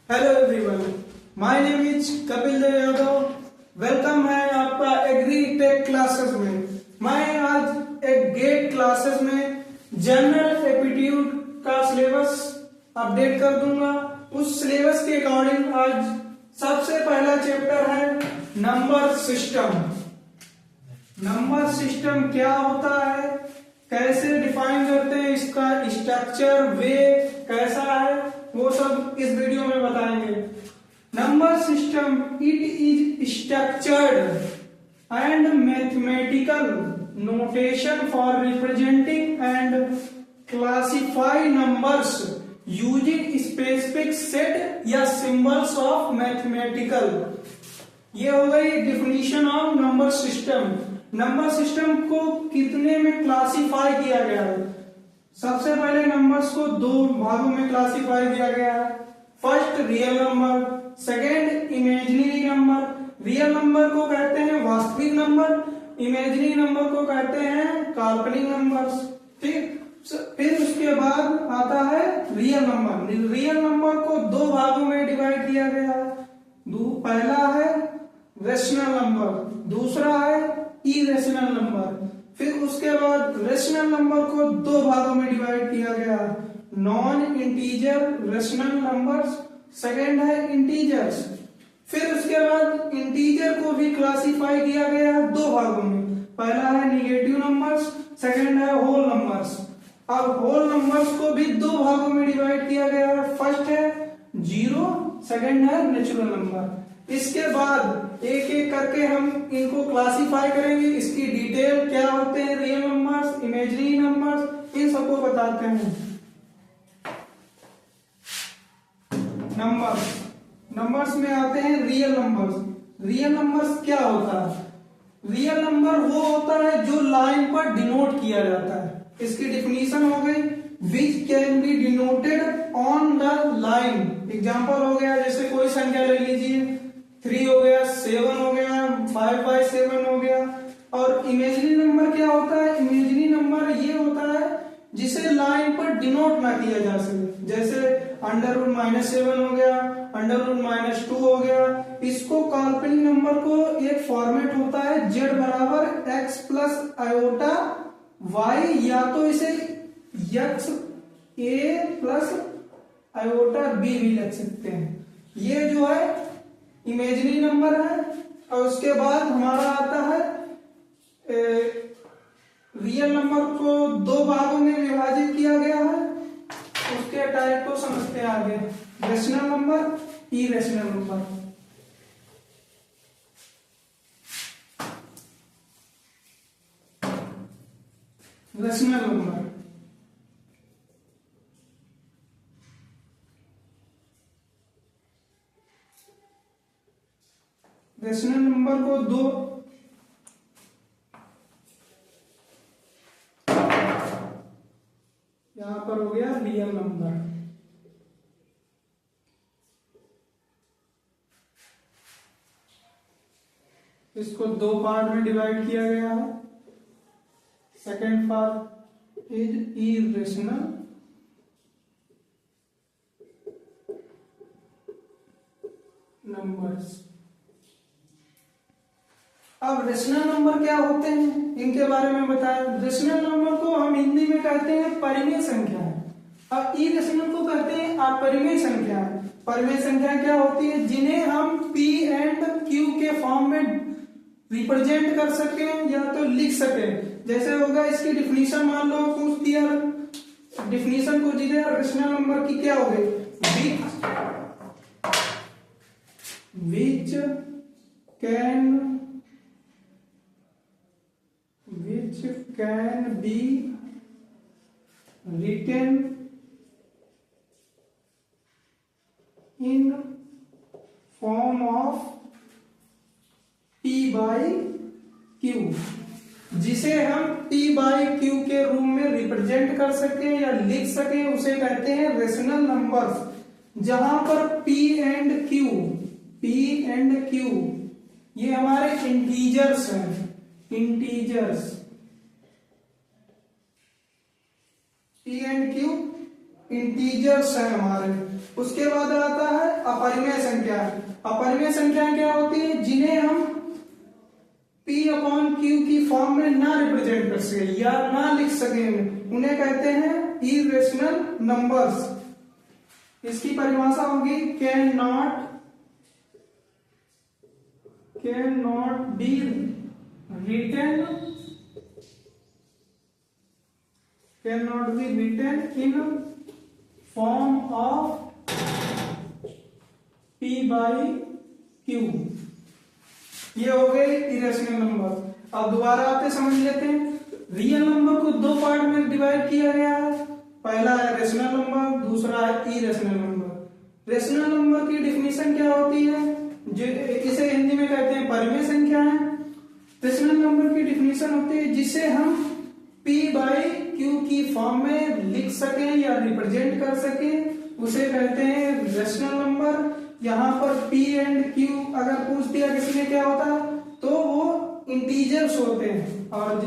Hello everyone, my name is Kapil Dev Yadav. Welcome है आपका agri tech classes में। मैं आज एक गेट क्लासेस में जनरल एप्टीट्यूड का सिलेबस अपडेट कर दूंगा। उस सिलेबस के अकॉर्डिंग आज सबसे पहला चैप्टर है नंबर सिस्टम। नंबर सिस्टम क्या होता है, कैसे डिफाइन करते हैं, इसका स्ट्रक्चर वे कैसा है, वो सब इस वीडियो में बताएंगे। Number system it is structured and mathematical notation for representing and classify numbers using specific set या सिंबल्स ऑफ मैथमेटिकल। ये हो गई definition of number system. Number system को कितने में क्लासिफाई किया गया है? सबसे पहले नंबर्स को दो भागों में क्लासिफाई किया गया है। First real number, second imaginary number. Real number को कहते हैं वास्तविक नंबर, इमेजिनरी नंबर को कहते हैं काल्पनिक नंबर्स। ठीक, फिर उसके बाद आता है रियल नंबर। रियल नंबर को दो भागों में डिवाइड किया गया है। पहला है रेशनल नंबर, दूसरा है इरेशनल नंबर। फिर उसके बाद रेशनल नंबर को दो भागों में डिवाइड किया गया, non integer rational numbers, second है इंटीजर्स। फिर उसके बाद इंटीजर को भी क्लासिफाई किया गया दो भागों में, पहला है निगेटिव नंबर्स, सेकेंड है होल नंबर्स। अब होल नंबर्स को भी दो भागों में डिवाइड किया गया है, फर्स्ट है जीरो, सेकेंड है नेचुरल नंबर। इसके बाद एक एक करके हम इनको क्लासिफाई करेंगे, इसकी डिटेल क्या होते हैं, रियल नंबर्स, इमेजिनरी नंबर्स, इन सबको बताते हैं। नंबर्स में आते हैं रियल नंबर्स। रियल नंबर्स क्या होता है? रियल नंबर वो होता है जो लाइन पर डिनोट किया जाता है। इसकी डिफिनीशन हो गई which can be denoted on the line. Example हो गया, जैसे कोई संख्या ले लीजिए, 3 हो गया, 7 हो गया, 5/7 हो गया। और इमेजिनरी नंबर क्या होता है? इमेजिनरी नंबर ये होता है जिसे लाइन पर डिनोट ना किया जा सके, जैसे √-7 हो गया, √-2 हो गया। इसको काल्पनिक नंबर को एक फॉर्मेट होता है z बराबर x प्लस आयोटा y, या तो इसे x a plus iota b भी लिख सकते हैं। ये जो है इमेजिनरी नंबर है। और उसके बाद हमारा आता है रियल नंबर को दो भागों में विभाजित किया गया है। उसके टाइप को समझते हैं आगे, rational number, irrational number. Rational number rational number को दो यहां पर हो गया रियल नंबर। इसको दो पार्ट में डिवाइड किया गया है। Second part is irrational numbers. अब रेशनल नंबर क्या होते हैं, इनके बारे में बताया। रेशनल नंबर को हम हिंदी में कहते हैं परिमेय संख्या, और इरेशनल को कहते हैं अपरिमेय संख्या। परिमेय संख्या क्या होती है? जिन्हें हम P एंड Q के फॉर्म में रिप्रेजेंट कर सके या तो लिख सके। जैसे होगा, इसकी डिफिनीशन मान लो पूछ दिया, डिफिनीशन को दी रेशनल नंबर की क्या हो गई, which can be written in form of P by Q, जिसे हम P by Q के रूप में रिप्रेजेंट कर सके या लिख सके, उसे कहते हैं रेशनल नंबर्स। जहां पर P एंड Q ये हमारे इंटीजर्स हैं, integers. P and Q integers है हमारे। उसके बाद आता है अपरिमेय संख्या। अपरिमेय संख्या क्या होती है? जिन्हें हम P अपॉन क्यू की फॉर्म में ना रिप्रेजेंट कर सके या ना लिख सके, उन्हें कहते हैं इरेशनल नंबर्स। इसकी परिभाषा होगी can not be written in form of P by Q। ये हो गए इरेशनल नंबर। अब दोबारा आते समझ लेते हैं। रियल नंबर को दो पार्ट में डिवाइड किया गया है। पहला है रेशनल नंबर, दूसरा है इरेशनल नंबर। रेशनल नंबर की डिफिनीशन क्या होती है? जो इसे हिंदी में कहते हैं परिमेय संख्या है। रेशनल नंबर की डिफिनीशन होती है जिसे हम P बाई Q की फॉर्म में लिख सकें या रिप्रेजेंट कर सकें, उसे कहते हैं रेशनल नंबर। यहाँ पर P एंड Q अगर पूछ दिया किसी ने क्या होता है तो वो इंटीजर्स होते हैं। और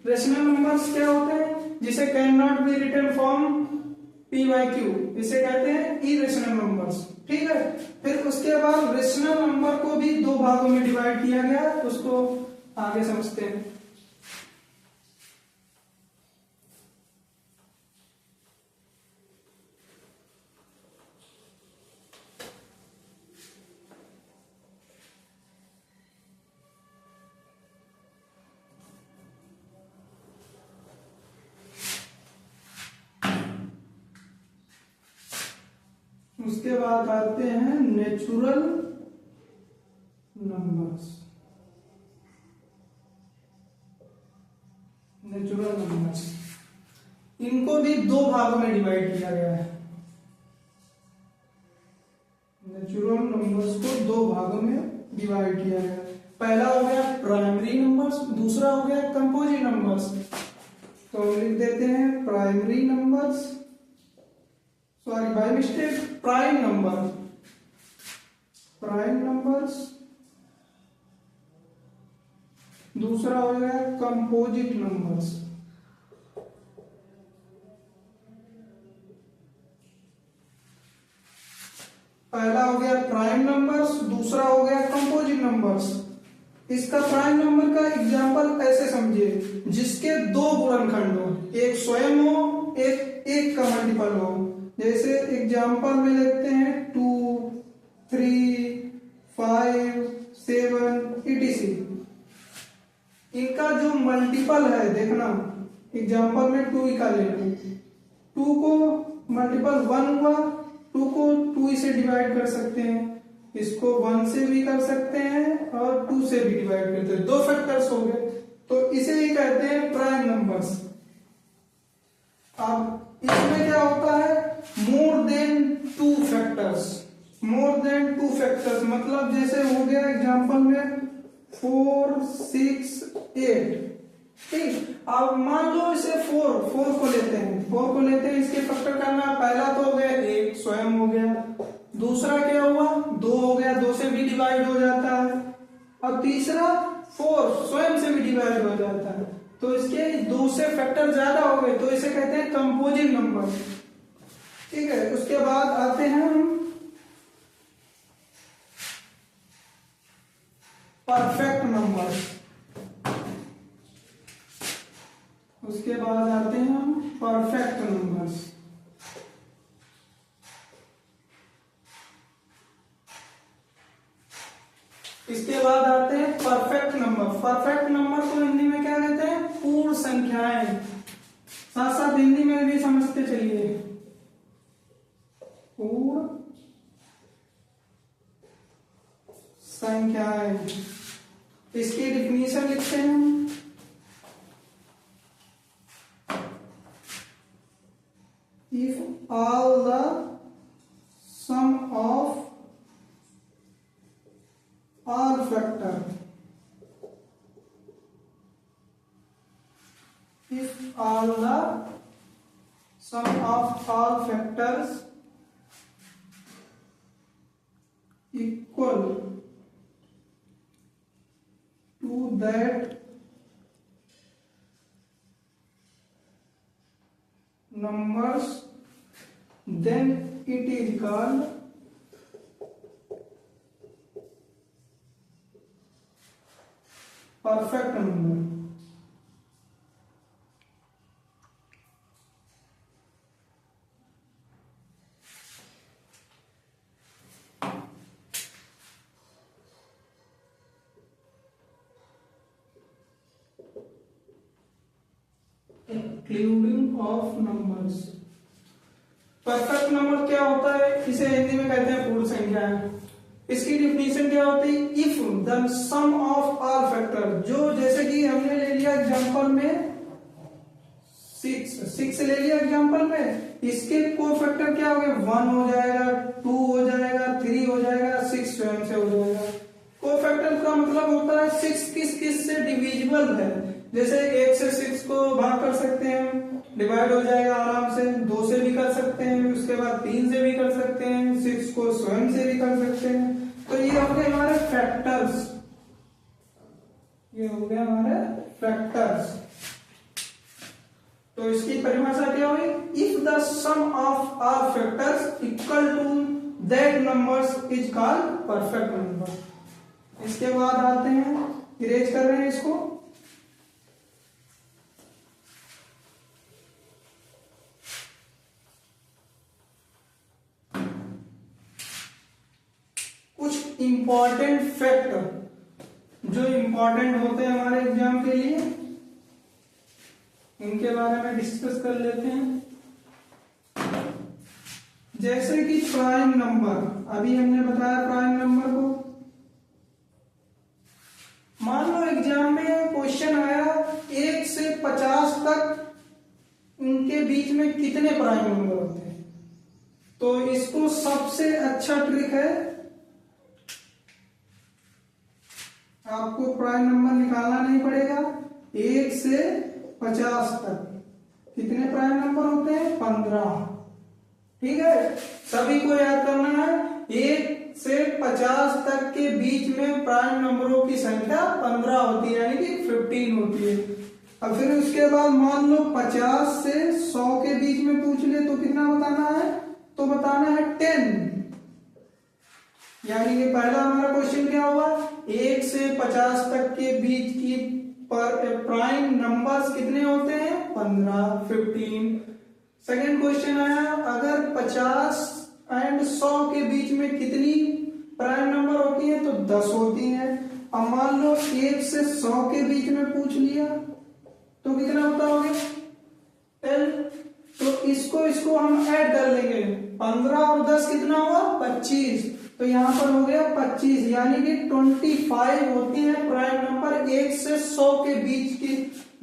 रेशनल नंबर्स क्या होते हैं? जिसे can not be written form P by Q, इसे कहते हैं इरेशनल नंबर्स। ठीक है। फिर उसके बाद रेशनल नंबर को भी दो भागों में डिवाइड किया गया, उसको आगे समझते हैं। उसके बाद आते हैं नेचुरल नंबर्स। इनको भी दो भागों में डिवाइड किया गया है। नेचुरल नंबर्स को दो भागों में डिवाइड किया गया है। पहला हो गया प्राइमरी नंबर्स, दूसरा हो गया कंपोजिट नंबर्स। तो हम लिख देते हैं primary numbers, sorry by mistake prime numbers, दूसरा हो गया कंपोजिट नंबर्स। पहला हो गया प्राइम नंबर्स, दूसरा हो गया कंपोजिट नंबर्स। इसका प्राइम नंबर का एग्जांपल ऐसे समझिए जिसके दो गुणनखंड हो, एक स्वयं हो, एक का मल्टीपल हो। जैसे एग्जांपल में लिखते हैं 2, 3, 5, 7 etc। इनका जो मल्टीपल है देखना, एग्जांपल में 2 का लेना, 2 को मल्टीपल 1 हुआ, 2 को 2 से डिवाइड कर सकते हैं, इसको 1 से भी कर सकते हैं और 2 से भी डिवाइड करते हैं, दो फैक्टर्स हो गए, तो इसे ही कहते हैं प्राइम नंबर्स। अब इसमें क्या होता है? मोर देन टू फैक्टर्स, मतलब जैसे हो गया एग्जांपल में 4, 6, 8। ठीक। अब मान लो इसे 4 को लेते हैं, इसके फैक्टर करना। पहला तो हो गया 1 स्वयं हो गया, दूसरा क्या हुआ 2 हो गया, 2 से भी डिवाइड हो जाता है, और तीसरा 4 स्वयं से भी डिवाइड हो जाता है। तो इसके 2 से फैक्टर ज्यादा हो गए तो इसे कहते हैं कंपोजिट नंबर। ठीक है। उसके बाद आते हैं हम परफेक्ट नंबर्स। उसके बाद आते हैं हम परफेक्ट नंबर्स। इसके बाद आते हैं परफेक्ट नंबर। परफेक्ट नंबर को हिंदी में क्या कहते हैं? पूर्ण संख्याएं। साथ साथ हिंदी में भी समझते चलिए, पूर्ण संख्याएं। इसकी डिफिनीशन लिखते हैं, if all the sum of all factor, if all the sum of all factors equal to that numbers, then it is called perfect number. Including of numbers. Perfect number क्या होता है? इसे हिंदी में कहते हैं पूर्ण संख्या। इसकी डिफिनीशन क्या होती है? If the sum of all factor, जो जैसे कि हमने ले लिया एग्जांपल में 6 ले लिया एग्जांपल में, इसके कोफैक्टर क्या हो गए? 1 हो जाएगा, 2 हो जाएगा, 3 हो जाएगा, 6 स्वयं से हो जाएगा। कोफैक्टर का मतलब होता है 6 किस किस से डिविजिबल है। जैसे 1 से 6 को भाग कर सकते हैं, डिवाइड हो जाएगा आराम से। 2 से भी कर सकते हैं, उसके बाद 3 से भी कर सकते हैं, 6 को स्वयं से भी कर सकते हैं। तो ये हो गए हमारे फैक्टर्स, ये हो गए हमारे फैक्टर्स। तो इसकी परिभाषा क्या हुई? If the sum of all factors equal to that numbers is called perfect number. इसके बाद आते हैं, इरेज कर रहे हैं इसको। कुछ इंपॉर्टेंट फैक्ट जो इंपॉर्टेंट होते हैं हमारे एग्जाम के लिए, इनके बारे में डिस्कस कर लेते हैं। जैसे कि प्राइम नंबर, अभी हमने बताया प्राइम नंबर को। मान लो एग्जाम में क्वेश्चन आया 1 से 50 तक उनके बीच में कितने प्राइम नंबर होते हैं, तो इसको सबसे अच्छा ट्रिक है, आपको प्राइम नंबर निकालना नहीं पड़ेगा। 1 से 50 तक कितने प्राइम नंबर होते हैं? 15। ठीक है, सभी को याद करना है। 1 से 50 तक के बीच में प्राइम नंबरों की संख्या 15 होती है, यानी कि 15 होती है। अब फिर उसके बाद मान लो 50 से 100 के बीच में पूछ ले तो कितना बताना है? तो बताना है 10। यानी कि पहला हमारा क्वेश्चन क्या हुआ? 1 से 50 तक के बीच की प्राइम नंबर्स कितने होते हैं? 15, 15। सेकेंड क्वेश्चन आया, अगर 50 एंड 100 के बीच में कितनी प्राइम नंबर होती है? तो 10 होती है। अब मान लो 1 से 100 के बीच में पूछ लिया तो कितना होता होगा? 10। तो इसको हम ऐड कर लेंगे, 15 और 10 कितना हुआ? 25। तो यहां पर हो गया 25, यानी कि 25 होती है प्राइम नंबर। 1 से 100 के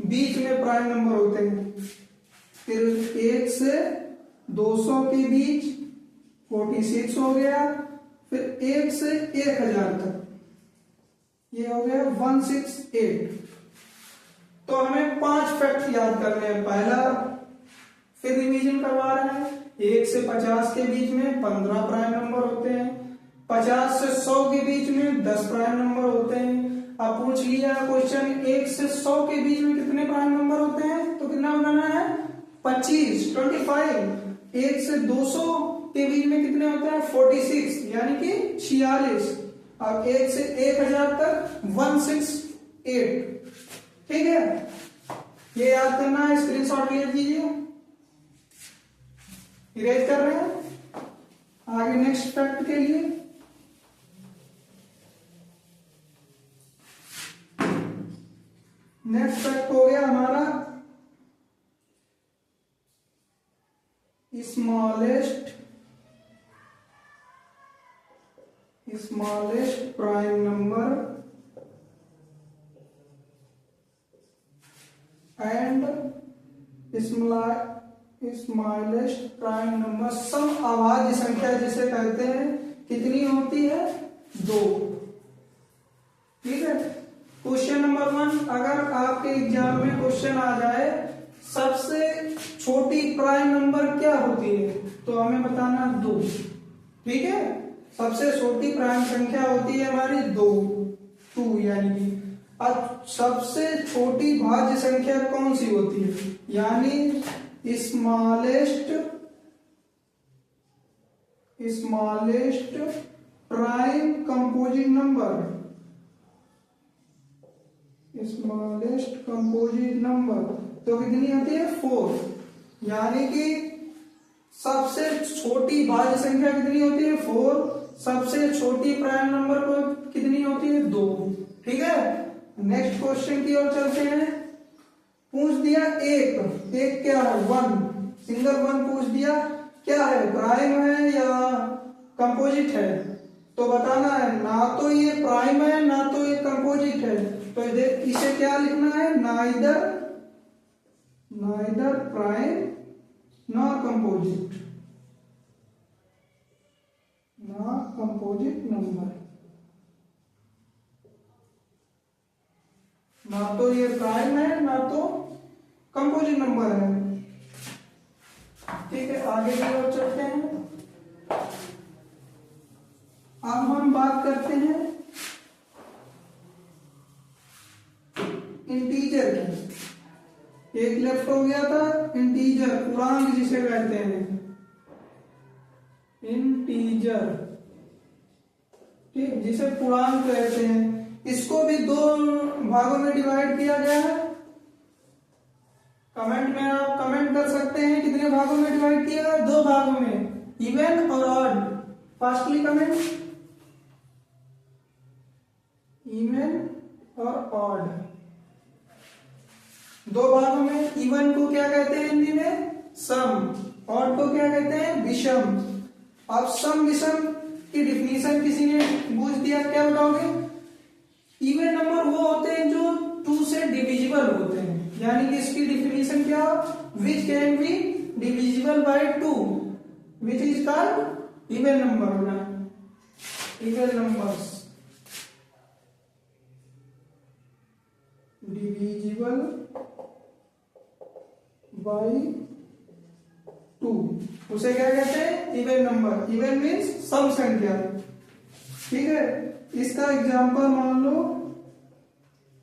बीच में प्राइम नंबर होते हैं। फिर 1 से 200 के बीच 46 हो गया। फिर 1 से 1000 तक ये हो गया 168। तो हमें 5 फैक्ट याद करने हैं। पहला, फिर रिवीजन करवा रहे हैं, 1 से 50 के बीच में 15 प्राइम नंबर होते हैं। 50 से 100 के बीच में 10 प्राइम नंबर होते हैं। अब पूछ लिया क्वेश्चन 1 से 100 के बीच में कितने प्राइम नंबर होते हैं? तो कितना बनाना है? 25, 25। 1 से 200 के बीच में कितने होते हैं? 46, यानी कि 46। अब 1 से 1000 तक 168। ठीक है, ये याद करना है, स्क्रीनशॉट ले लीजिए। इरेज कर रहे हैं आगे नेक्स्ट फैक्ट के लिए। नेक्स्ट फैक्ट हो गया हमारा smallest prime number and smallest prime number. सम अभाज्य संख्या जिसे कहते हैं, कितनी होती है? 2। ठीक है। क्वेश्चन नंबर 1, अगर आपके एग्जाम में क्वेश्चन आ जाए सबसे छोटी प्राइम नंबर क्या होती है, तो हमें बताना 2। ठीक है, सबसे छोटी प्राइम संख्या होती है हमारी 2, यानी कि। अब सबसे छोटी भाज्य संख्या कौन सी होती है? यानी smallest prime composite number, smallest composite number तो कितनी होती है 4, यानी कि सबसे छोटी भाज्य संख्या कितनी होती है 4, सबसे छोटी प्राइम नंबर को कितनी होती है 2। ठीक है, नेक्स्ट क्वेश्चन की ओर चलते हैं। पूछ दिया एक क्या है 1, सिंगल 1 पूछ दिया, क्या है प्राइम है या कंपोजिट है, तो बताना है ना तो ये प्राइम है ना तो ये कंपोजिट है, तो इसे क्या लिखना है, नाइदर प्राइम नॉर कंपोजिट, ना कंपोजिट नंबर, ना तो ये प्राइम है ना तो कंपोजिट नंबर है। ठीक है, आगे की ओर चलते हैं। अब हम बात करते हैं इंटीजर की। एक लेफ्ट हो गया था इंटीजर, पूर्णांक जिसे कहते हैं इंटीजर, ठीक, जिसे पूर्णांक कहते हैं। इसको भी 2 भागों में डिवाइड किया गया है। कमेंट में आप कमेंट कर सकते हैं कितने भागों में डिवाइड किया है, 2 भागों में, इवन और ऑड। फास्टली कमेंट, इवन और ऑड, 2 भागों में। इवन को क्या कहते हैं हिंदी में सम, ऑड को क्या कहते हैं विषम। अब सम विषम की डिफिनीशन किसी ने पूछ दिया, क्या बताओगे? इवन नंबर वो होते हैं जो 2 से डिविजिबल होते हैं, यानी कि इसकी डिफिनीशन क्या, which can be divisible by 2, which is called even number होना, इवन नंबर्स डिविजिबल बाय 2, उसे क्या कहते हैं इवन नंबर। इवन मीन्स सम संख्या। ठीक है, इसका एग्जांपल मान लो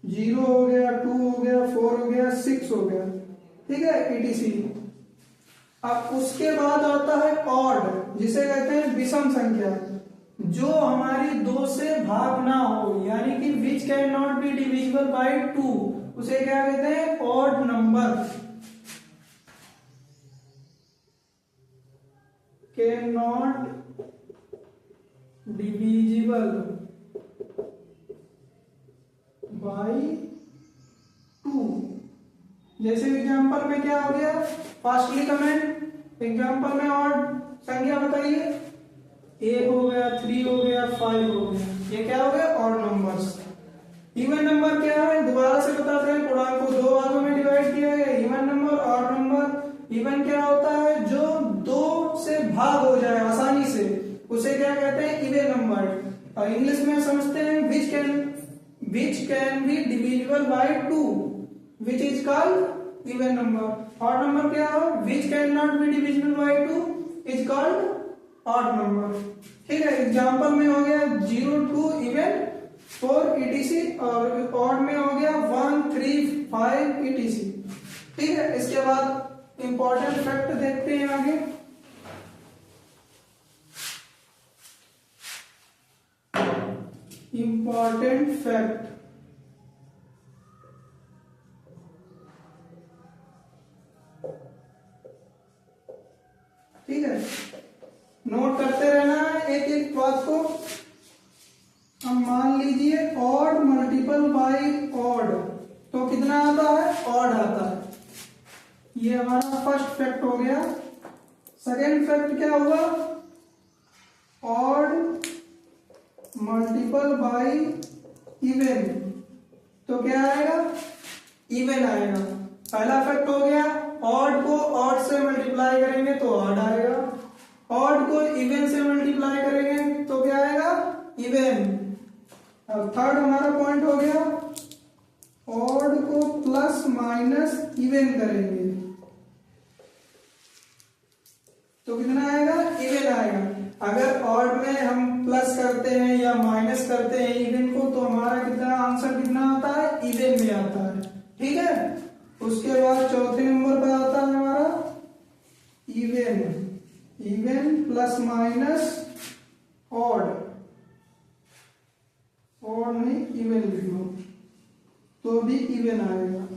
0 हो गया, 2 हो गया, 4 हो गया, 6 हो गया, ठीक है, etc। अब उसके बाद आता है ऑड, जिसे कहते हैं विषम संख्या, जो हमारी 2 से भाग ना हो, यानी कि which can not be divisible by 2, उसे क्या कहते हैं odd number, can not divisible by 2। जैसे एग्जांपल में क्या हो गया, फास्टली कमेंट, एग्जांपल में ऑड संख्या बताइए, 1 हो गया, 3 हो गया, 5 हो गया, ये क्या हो गया ऑड नंबर्स। इवन नंबर क्या है, दोबारा से बताते हैं, पूर्णांक को 2 भागों में डिवाइड किया गया, even number, odd number. Even क्या होता है, जो 2 से भाग हो जाए आसानी से, उसे क्या कहते हैं इवन नंबर। और इंग्लिश में समझते हैं which can be divisible by 2, which is called even number। odd number क्या है, which cannot be divisible by 2 is called odd number। ठीक है, एग्जांपल में हो गया 0, 2, even 4 etc, और odd में हो गया 1, 3, 5 etc। ठीक है, इसके बाद इंपॉर्टेंट फैक्ट देखते हैं आगे। इंपॉर्टेंट फैक्ट, ठीक है, नोट करते रहना है एक एक बात को। अब मान लीजिए ऑड मल्टीपल बाय ऑड, तो कितना आता है, ऑड आता है। ये हमारा फर्स्ट फैक्ट हो गया। सेकेंड फैक्ट क्या हुआ, ऑड मल्टीपल बाय इवन, तो क्या आएगा, इवन आएगा। पहला फैक्ट हो गया, ऑड को ऑड से मल्टीप्लाई करेंगे तो ऑड आएगा, ऑड को इवन से मल्टीप्लाई करेंगे तो क्या आएगा, इवन। अब थर्ड हमारा पॉइंट हो गया, ऑड को प्लस माइनस इवन करेंगे तो कितना आएगा, इवन आएगा। अगर ऑड में हम प्लस करते हैं या माइनस करते हैं इवन को, तो हमारा कितना आंसर कितना आता है, इवन में आता है। ठीक है, उसके बाद चौथे नंबर पर आता है हमारा even, even plus minus odd, odd नहीं इवन लिख लो तो भी इवन आएगा।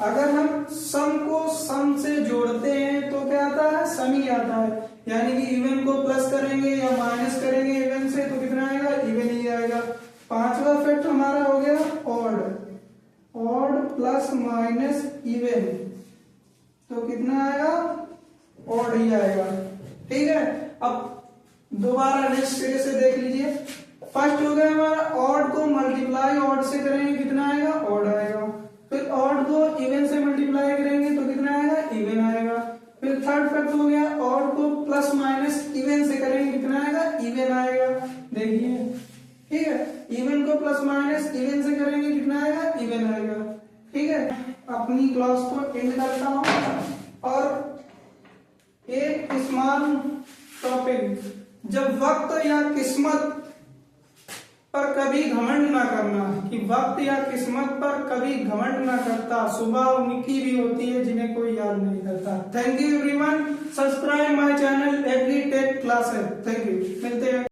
अगर हम सम को सम से जोड़ते हैं तो क्या आता है, सम ही आता है। यानी कि इवन को प्लस करेंगे या माइनस करेंगे इवन से तो कितना आएगा, इवन ही आएगा। पांचवा फैक्ट हमारा हो गया odd, odd plus minus even तो कितना आएगा, ऑड ही आएगा। ठीक है, अब दोबारा नेक्स्ट सिरे से देख लीजिए। फर्स्ट हो गया हमारा ऑड को मल्टीप्लाई ऑड से करेंगे कितना आएगा, ऑड आएगा। फिर ऑड को इवन से मल्टीप्लाई करेंगे तो कितना आएगा, इवन आएगा। फिर थर्ड फैक्ट हो गया ऑड को प्लस माइनस इवन से करेंगे कितना आएगा, इवन आएगा। देखिए ठीक है, इवन को प्लस माइनस इवन से करेंगे कितना आएगा, इवन आएगा। ठीक है, अपनी क्लास को एंड करता हूं और एक स्मॉल टॉपिक, जब वक्त या किस्मत पर कभी घमंड ना करना, कि वक्त या किस्मत पर कभी घमंड ना करता, सुबह उनकी भी होती है जिन्हें कोई याद नहीं करता। Thank you everyone, subscribe my channel agree tech classes. Thank you, मिलते हैं।